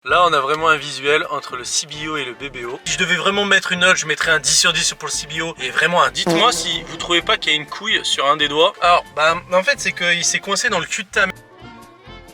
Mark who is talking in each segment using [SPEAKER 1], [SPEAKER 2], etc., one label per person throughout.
[SPEAKER 1] Là on a vraiment un visuel entre le CBO et le BBO. Si je devais vraiment mettre une note, je mettrais un 10 sur 10 pour le CBO et vraiment un. Dites-moi si vous trouvez pas qu'il y a une couille sur un des doigts. Alors bah en fait c'est qu'il s'est coincé dans le cul de ta mère.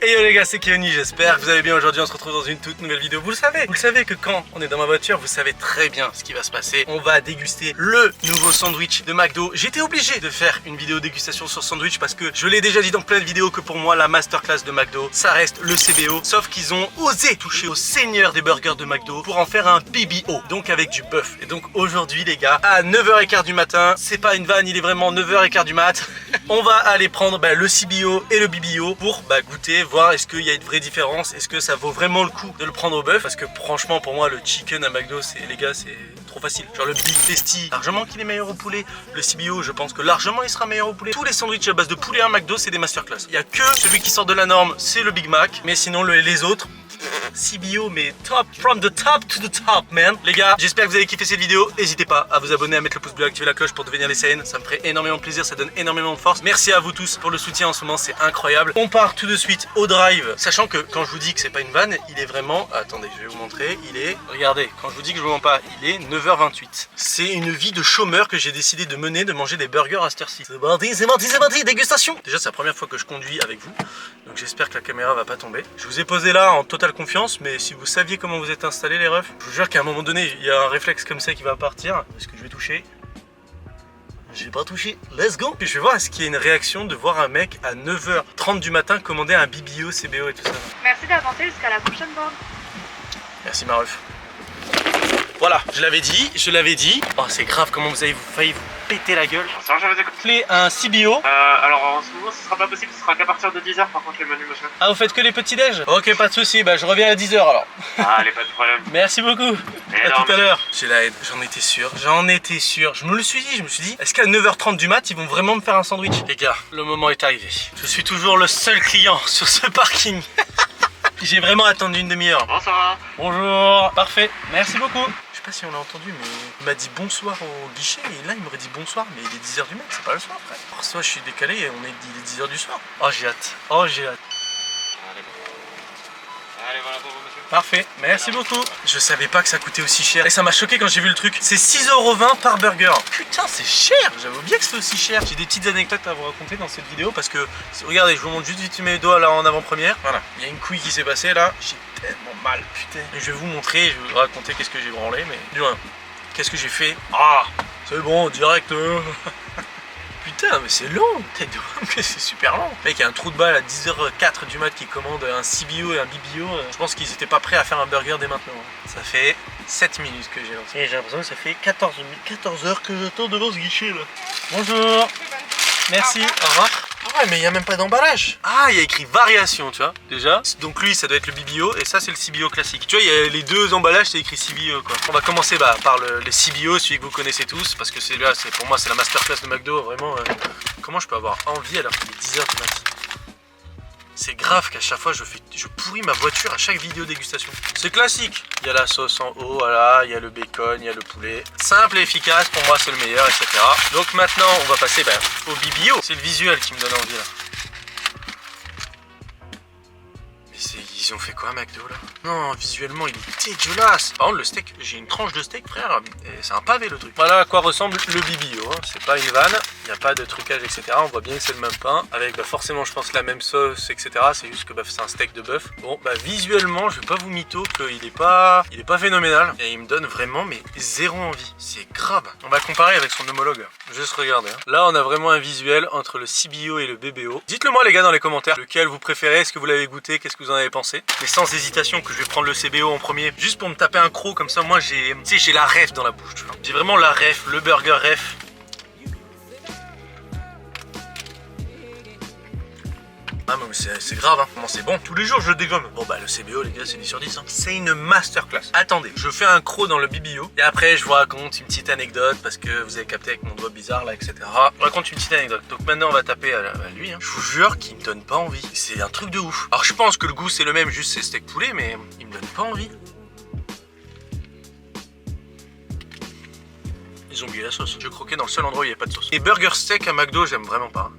[SPEAKER 1] Et yo les gars, c'est Keoni, j'espère que vous allez bien. Aujourd'hui on se retrouve dans une toute nouvelle vidéo. Vous le savez que quand on est dans ma voiture, vous savez très bien ce qui va se passer. On va déguster le nouveau sandwich de McDo. J'étais obligé de faire une vidéo dégustation sur sandwich parce que je l'ai déjà dit dans plein de vidéos que pour moi la masterclass de McDo, ça reste le CBO. Sauf qu'ils ont osé toucher au seigneur des burgers de McDo pour en faire un BBO, donc avec du bœuf. Et donc aujourd'hui les gars, à 9h15 du matin, c'est pas une vanne, il est vraiment 9h15 du mat. On va aller prendre le CBO et le BBO pour goûter, voir est-ce qu'il y a une vraie différence, est-ce que ça vaut vraiment le coup de le prendre au bœuf, parce que franchement pour moi le chicken à McDo c'est les gars c'est trop facile. Genre le Big Tasty, largement qu'il est meilleur au poulet, le CBO je pense que largement il sera meilleur au poulet. Tous les sandwichs à base de poulet à McDo c'est des masterclass. Il y a que celui qui sort de la norme, c'est le Big Mac, mais sinon les autres CBO mais top, from the top to the top man. Les gars, j'espère que vous avez kiffé cette vidéo. N'hésitez pas à vous abonner, à mettre le pouce bleu, à activer la cloche pour devenir les CN. Ça me ferait énormément plaisir, ça donne énormément de force. Merci à vous tous pour le soutien en ce moment, c'est incroyable. On part tout de suite au drive, sachant que quand je vous dis que c'est pas une vanne, il est vraiment, attendez je vais vous montrer, il est, regardez, quand je vous dis que je vous mens pas, il est 9h28. C'est une vie de chômeur que j'ai décidé de mener, de manger des burgers à cette heure-ci. C'est parti, c'est parti, c'est parti, dégustation. Déjà c'est la première fois que je conduis avec vous, donc j'espère que la caméra va pas tomber. Je vous ai posé là en totale confiance, mais si vous saviez comment vous êtes installés les refs, je vous jure qu'à un moment donné il y a un réflexe comme ça qui va partir. Est-ce que je vais toucher? J'ai pas touché, let's go. Puis je vais voir est-ce qu'il y a une réaction de voir un mec à 9h30 du matin commander un BBO, CBO et tout ça.
[SPEAKER 2] Merci d'avancer jusqu'à la prochaine borne.
[SPEAKER 1] Merci ma ref. Voilà, je l'avais dit. Oh c'est grave comment vous avez failli vous péter la gueule.
[SPEAKER 3] Ça je vous écoute.
[SPEAKER 1] Appelez un CBO.
[SPEAKER 3] Alors en ce moment ce sera pas possible, ce sera qu'à partir de 10h par contre les menus monsieur.
[SPEAKER 1] Ah vous faites que les petits déj? Ok pas de soucis, je reviens à 10h alors.
[SPEAKER 3] Ah allez pas de problème.
[SPEAKER 1] Merci beaucoup.
[SPEAKER 3] Et
[SPEAKER 1] À
[SPEAKER 3] non,
[SPEAKER 1] tout à l'heure. J'ai la haine, j'en étais sûr. Je me le suis dit, est-ce qu'à 9h30 du mat ils vont vraiment me faire un sandwich? Les gars, le moment est arrivé. Je suis toujours le seul client sur ce parking. J'ai vraiment attendu une demi-heure.
[SPEAKER 3] Bonsoir.
[SPEAKER 1] Bonjour. Parfait, merci beaucoup. Je sais pas si on l'a entendu, mais il m'a dit bonsoir au guichet et là il m'aurait dit bonsoir, mais il est 10h du mat, c'est pas le soir frère. Alors soit je suis décalé et il est 10h du soir. Oh j'ai hâte,
[SPEAKER 3] Allez voilà pour vous monsieur.
[SPEAKER 1] Parfait, merci beaucoup. Je savais pas que ça coûtait aussi cher et ça m'a choqué quand j'ai vu le truc. C'est 6,20 € par burger. Putain c'est cher. J'avais oublié que c'était aussi cher. J'ai des petites anecdotes à vous raconter dans cette vidéo parce que regardez, je vous montre juste vite mes doigts là en avant-première. Voilà, il y a une couille qui s'est passée là. J'ai tellement mal, putain. Je vais vous montrer, je vais vous raconter qu'est-ce que j'ai branlé, mais du moins, qu'est-ce que j'ai fait. Ah, c'est bon, direct. Putain, mais c'est long, tête de homme que c'est super long. Mec, il y a un trou de balle à 10h04 du mat qui commande un CBO et un BBO. Je pense qu'ils étaient pas prêts à faire un burger dès maintenant. Ça fait 7 minutes que j'ai lancé. Et j'ai l'impression que ça fait 14 heures que j'attends devant ce guichet là. Bonjour. Merci, au revoir. Ah ouais, mais il n'y a même pas d'emballage. Ah, il y a écrit variation, tu vois, déjà. Donc lui, ça doit être le BBO et ça, c'est le CBO classique. Tu vois, il y a les deux emballages, c'est écrit CBO, quoi. On va commencer par les CBO, celui que vous connaissez tous, parce que c'est là, pour moi, c'est la masterclass de McDo, vraiment. Comment je peux avoir envie alors qu'il est 10h du matin? C'est grave qu'à chaque fois, je pourris ma voiture à chaque vidéo dégustation. C'est classique. Il y a la sauce en haut, voilà, il y a le bacon, il y a le poulet. Simple et efficace, pour moi, c'est le meilleur, etc. Donc maintenant, on va passer au BBO. C'est le visuel qui me donne envie, là. Mais ils ont fait quoi, McDo, là? Non, visuellement, il est dégueulasse. Par contre, le steak, j'ai une tranche de steak, frère, et c'est un pavé, le truc. Voilà à quoi ressemble le BBO, hein. C'est pas une vanne, il n'y a pas de trucage, etc. On voit bien que c'est le même pain, avec forcément, je pense, la même sauce, etc. C'est juste que c'est un steak de bœuf. Bon, visuellement, je vais pas vous mytho qu'il est pas phénoménal. Et il me donne vraiment, mais zéro envie. C'est grave. On va comparer avec son homologue. Juste regarder. Hein. Là, on a vraiment un visuel entre le CBO et le BBO. Dites-le moi, les gars, dans les commentaires. Lequel vous préférez? Est-ce que vous l'avez goûté? Qu'est-ce que vous en avez pensé? Mais sans hésitation que je vais prendre le CBO en premier, juste pour me taper un croc comme ça. Moi j'ai la ref dans la bouche, tu vois. J'ai vraiment la ref, le burger ref. Ah mais c'est grave hein, comment c'est bon. Tous les jours je le dégomme. Bon le CBO les gars c'est 10 sur 10 hein. C'est une masterclass. Attendez, je fais un croc dans le BBO et après je vous raconte une petite anecdote parce que vous avez capté avec mon doigt bizarre là etc. Je raconte une petite anecdote. Donc maintenant on va taper à lui hein. Je vous jure qu'il me donne pas envie. C'est un truc de ouf. Alors je pense que le goût c'est le même, juste c'est steak poulet, mais il me donne pas envie. Ils ont oublié la sauce. Je croquais dans le seul endroit où il n'y avait pas de sauce. Et burger steak à McDo j'aime vraiment pas.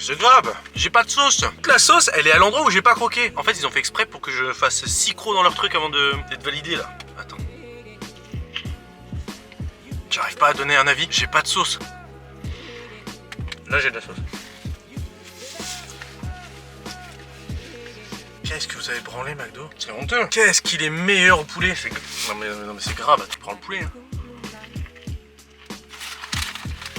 [SPEAKER 1] C'est grave, j'ai pas de sauce. La sauce, elle est à l'endroit où j'ai pas croqué. En fait, ils ont fait exprès pour que je fasse 6 crocs dans leur truc avant d'être validé là. Attends. J'arrive pas à donner un avis, j'ai pas de sauce. Là, j'ai de la sauce. Qu'est-ce que vous avez branlé, McDo? C'est honteux. Qu'est-ce qu'il est meilleur au poulet? Non mais c'est grave, tu prends le poulet. Hein.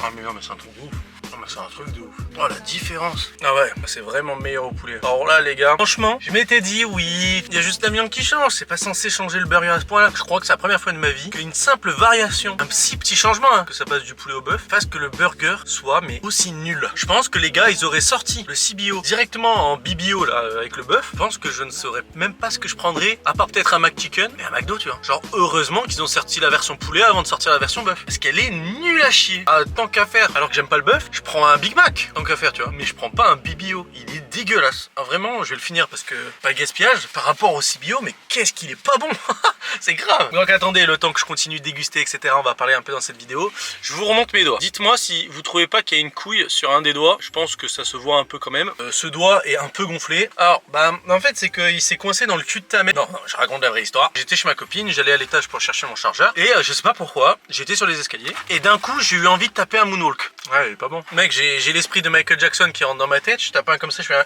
[SPEAKER 1] Ah mais non mais c'est un truc de ouf. Non mais c'est un truc de ouf. Oh la différence. Ah ouais, bah c'est vraiment meilleur au poulet. Alors là les gars, franchement, je m'étais dit oui, il y a juste la viande qui change. C'est pas censé changer le burger à ce point là. Je crois que c'est la première fois de ma vie qu'une simple variation, un si petit changement, hein, que ça passe du poulet au bœuf, fasse que le burger soit mais aussi nul. Je pense que les gars ils auraient sorti le CBO directement en BBO là avec le bœuf. Je pense que je ne saurais même pas ce que je prendrais, à part peut-être un McChicken, mais un McDo tu vois. Genre heureusement qu'ils ont sorti la version poulet avant de sortir la version bœuf. Parce qu'elle est nulle à chier. Ah, tant qu'à faire, alors que j'aime pas le bœuf, je prends un Big Mac, tant qu'à faire tu vois. Mais je prends pas un BBO, il est dégueulasse. Ah, vraiment, je vais le finir parce que pas de gaspillage par rapport au CBO, mais qu'est-ce qu'il est pas bon. C'est grave. Donc attendez, le temps que je continue de déguster, etc. On va parler un peu dans cette vidéo. Je vous remonte mes doigts. Dites-moi si vous trouvez pas qu'il y a une couille sur un des doigts. Je pense que ça se voit un peu quand même. Ce doigt est un peu gonflé. Alors, bah, en fait, c'est qu'il s'est coincé dans le cul de ta mère. Non, je raconte la vraie histoire. J'étais chez ma copine, j'allais à l'étage pour chercher mon chargeur. Et je sais pas pourquoi, j'étais sur les escaliers. Et d'un coup, j'ai eu envie de taper un moonwalk. Ouais, il est pas bon. Mec, j'ai l'esprit de Michael Jackson qui rentre dans ma tête. Je tape un comme ça, je fais un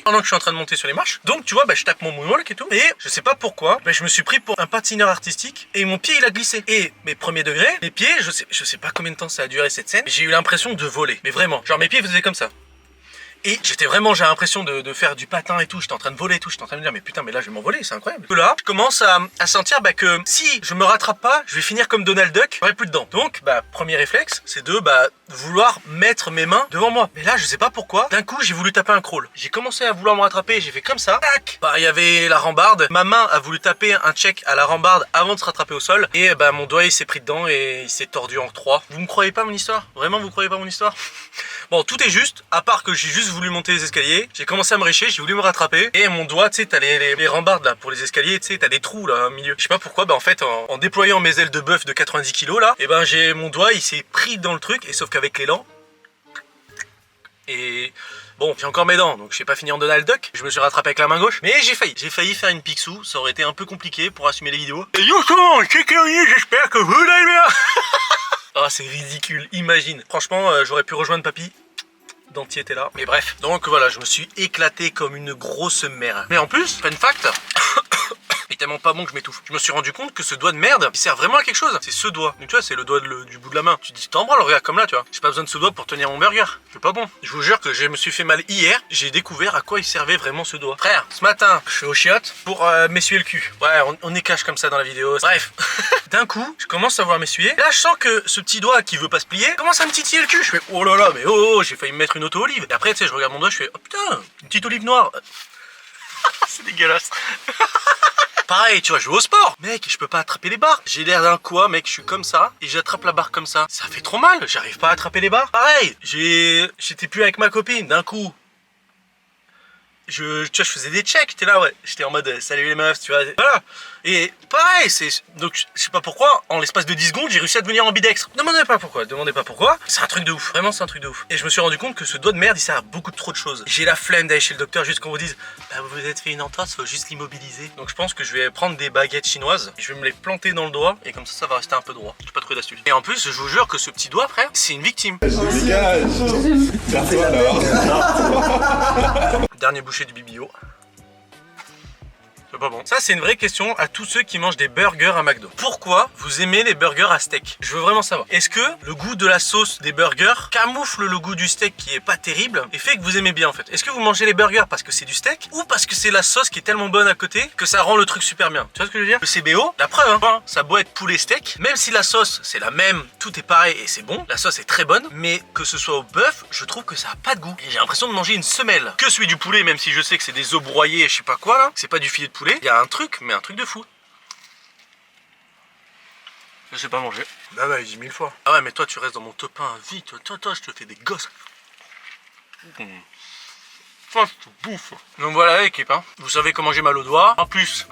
[SPEAKER 1] pendant que je suis en train de monter sur les marches. Donc, tu vois, bah, je tape mon moonwalk et tout. Et je sais pas pourquoi, bah, je me suis pris pour un patineur artistique. Et mon pied, il a glissé. Et mes premiers degrés, mes pieds, je sais pas combien de temps ça a duré cette scène. J'ai eu l'impression de voler. Mais vraiment, genre mes pieds faisaient comme ça. Et j'étais vraiment, j'ai l'impression de faire du patin et tout, j'étais en train de voler et tout, j'étais en train de me dire mais putain mais là je vais m'envoler, c'est incroyable. Là, je commence à sentir bah, que si je me rattrape pas, je vais finir comme Donald Duck, j'aurai plus dedans. Donc bah premier réflexe, c'est de vouloir mettre mes mains devant moi. Mais là je sais pas pourquoi, d'un coup j'ai voulu taper un crawl. J'ai commencé à vouloir me rattraper, j'ai fait comme ça, tac. Bah il y avait la rambarde, ma main a voulu taper un check à la rambarde avant de se rattraper au sol. Et bah mon doigt il s'est pris dedans et il s'est tordu en 3. Vous me croyez pas mon histoire? Vraiment vous croyez pas mon histoire? Bon tout est juste, à part que j'ai juste voulu monter les escaliers, j'ai commencé à me récher, j'ai voulu me rattraper et mon doigt, tu sais, t'as les rambardes là pour les escaliers, tu sais, t'as des trous là au milieu. Je sais pas pourquoi, bah en fait en déployant mes ailes de bœuf de 90 kg là, et ben j'ai mon doigt il s'est pris dans le truc et sauf qu'avec l'élan et bon, j'ai encore mes dents, donc je sais pas fini en Donald Duck. Je me suis rattrapé avec la main gauche, mais j'ai failli faire une Picsou. Ça aurait été un peu compliqué pour assumer les vidéos. Et yo, c'est Kerry, j'espère que vous allez bien. Oh, c'est ridicule, imagine. Franchement, j'aurais pu rejoindre papy. Dentier était là. Mais bref, donc voilà, je me suis éclaté comme une grosse merde. Mais en plus, fun fact. est tellement pas bon que je m'étouffe. Je me suis rendu compte que ce doigt de merde, il sert vraiment à quelque chose. C'est ce doigt. Donc tu vois, c'est le doigt du bout de la main. Tu te dis, t'en branles, regarde comme là, tu vois. J'ai pas besoin de ce doigt pour tenir mon burger. C'est pas bon. Je vous jure que je me suis fait mal hier. J'ai découvert à quoi il servait vraiment ce doigt. Frère, ce matin, je suis au chiottes pour m'essuyer le cul. Ouais, on est cash comme ça dans la vidéo. Bref. D'un coup, je commence à voir m'essuyer. Là, je sens que ce petit doigt qui veut pas se plier commence à me titiller le cul. Je fais, oh là là, mais oh, j'ai failli me mettre une auto-olive. Et après, tu sais, je regarde mon doigt, je fais, oh putain, une petite olive noire. C'est dégueulasse. Pareil, tu vois, je vais au sport. Mec, je peux pas attraper les barres. J'ai l'air d'un quoi, mec, je suis comme ça et j'attrape la barre comme ça. Ça fait trop mal, j'arrive pas à attraper les barres. Pareil, j'étais plus avec ma copine, d'un coup. Tu vois, je faisais des checks, j'étais là, ouais. J'étais en mode, salut les meufs, tu vois. Voilà. Et pareil, donc, je sais pas pourquoi, en l'espace de 10 secondes, j'ai réussi à devenir ambidextre. Demandez pas pourquoi. C'est un truc de ouf. Vraiment, c'est un truc de ouf. Et je me suis rendu compte que ce doigt de merde, il sert à beaucoup trop de choses. J'ai la flemme d'aller chez le docteur juste qu'on vous dise, bah, vous vous êtes fait une entorse, faut juste l'immobiliser. Donc, je pense que je vais prendre des baguettes chinoises, je vais me les planter dans le doigt, et comme ça va rester un peu droit. J'ai pas trouvé d'astuce. Et en plus, je vous jure que ce petit doigt, frère, c'est une victime. Dernier bouchée du bibio. C'est pas bon. Ça, c'est une vraie question à tous ceux qui mangent des burgers à McDo. Pourquoi vous aimez les burgers à steak? Je veux vraiment savoir. Est-ce que le goût de la sauce des burgers camoufle le goût du steak qui est pas terrible et fait que vous aimez bien en fait? Est-ce que vous mangez les burgers parce que c'est du steak ou parce que c'est la sauce qui est tellement bonne à côté que ça rend le truc super bien? Tu vois ce que je veux dire? Le CBO, la preuve, hein, ça a beau être poulet steak, même si la sauce c'est la même, tout est pareil et c'est bon, la sauce est très bonne, mais que ce soit au bœuf, je trouve que ça a pas de goût. Et j'ai l'impression de manger une semelle. Que celui du poulet, même si je sais que c'est des os broyés et je sais pas quoi là, c'est pas du filet de poulet. Il y a un truc, mais un truc de fou. Je sais pas manger. Ah ouais, il dit 1000 fois. Ah ouais, mais toi tu restes dans mon top 1 à vie. Toi, je te fais des gosses. Toi, je te bouffe. Donc voilà l'équipe, hein. Vous savez comment j'ai mal au doigt. En plus,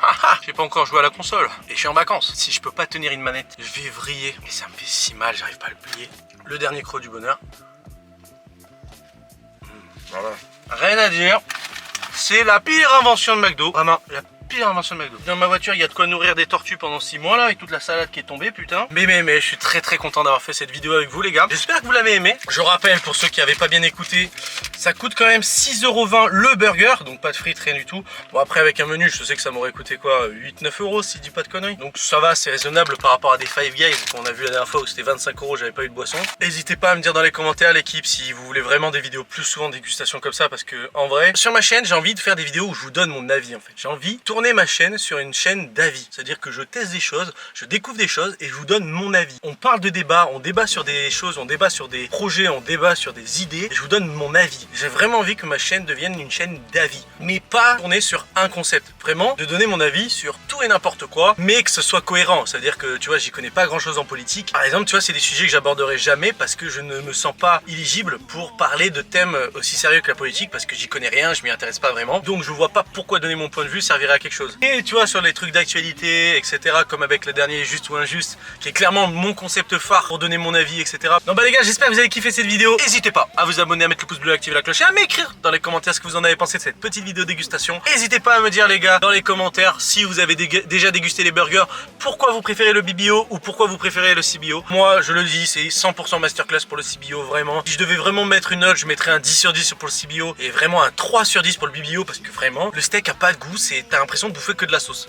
[SPEAKER 1] j'ai pas encore joué à la console. Et je suis en vacances. Si je peux pas tenir une manette, je vais vriller. Mais ça me fait si mal, j'arrive pas à le plier. Le dernier croc du bonheur. Voilà. Rien à dire. C'est la pire invention de McDo. Vraiment, la pire invention de McDo. Dans ma voiture, il y a de quoi nourrir des tortues pendant 6 mois là, avec toute la salade qui est tombée, putain. Mais, je suis très content d'avoir fait cette vidéo avec vous, les gars. J'espère que vous l'avez aimé. Je rappelle, pour ceux qui n'avaient pas bien écouté, ça coûte quand même 6,20 € le burger, donc pas de frites, rien du tout. Bon, après, avec un menu, je sais que ça m'aurait coûté quoi, 8-9 € si je dis pas de conneries. Donc ça va, c'est raisonnable par rapport à des Five Guys qu'on a vu la dernière fois où c'était 25 €, j'avais pas eu de boisson. N'hésitez pas à me dire dans les commentaires, l'équipe, si vous voulez vraiment des vidéos plus souvent de dégustation comme ça, parce que en vrai, sur ma chaîne, j'ai envie de faire des vidéos où je vous donne mon avis en fait. J'ai envie de tourner ma chaîne sur une chaîne d'avis. C'est-à-dire que je teste des choses, je découvre des choses et je vous donne mon avis. On parle de débat, on débat sur des choses, on débat sur des projets, on débat sur des idées et je vous donne mon avis. J'ai vraiment envie que ma chaîne devienne une chaîne d'avis, mais pas tourner sur un concept. Vraiment, de donner mon avis sur tout et n'importe quoi, mais que ce soit cohérent. C'est-à-dire que, tu vois, j'y connais pas grand-chose en politique. Par exemple, tu vois, c'est des sujets que j'aborderai jamais parce que je ne me sens pas éligible pour parler de thèmes aussi sérieux que la politique parce que j'y connais rien, je m'y intéresse pas vraiment. Donc, je vois pas pourquoi donner mon point de vue servirait à quelque chose. Et tu vois, sur les trucs d'actualité, etc., comme avec le dernier Juste ou Injuste, qui est clairement mon concept phare pour donner mon avis, etc. Non, bah les gars, j'espère que vous avez kiffé cette vidéo. N'hésitez pas à vous abonner, à mettre le pouce bleu, à activer la cloche et à m'écrire dans les commentaires ce que vous en avez pensé de cette petite vidéo dégustation. N'hésitez pas à me dire, les gars, dans les commentaires, si vous avez déjà dégusté les burgers, pourquoi vous préférez le BBO ou pourquoi vous préférez le CBO. Moi, je le dis, c'est 100% masterclass pour le CBO, vraiment. Si je devais vraiment mettre une note, je mettrais un 10 sur 10 pour le CBO et vraiment un 3 sur 10 pour le BBO parce que vraiment, le steak a pas de goût, t'as l'impression de bouffer que de la sauce.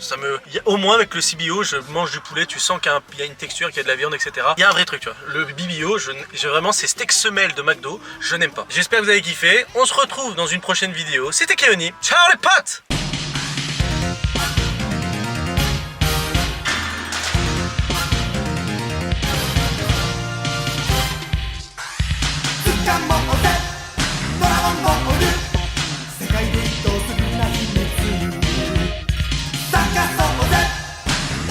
[SPEAKER 1] Au moins avec le CBO, je mange du poulet, tu sens qu'il y a une texture, qu'il y a de la viande, etc. Il y a un vrai truc, tu vois. Le BBO, vraiment, c'est steak semelle de McDo, je n'aime pas. J'espère que vous avez kiffé. On se retrouve dans une prochaine vidéo. C'était Keoni. Ciao les potes!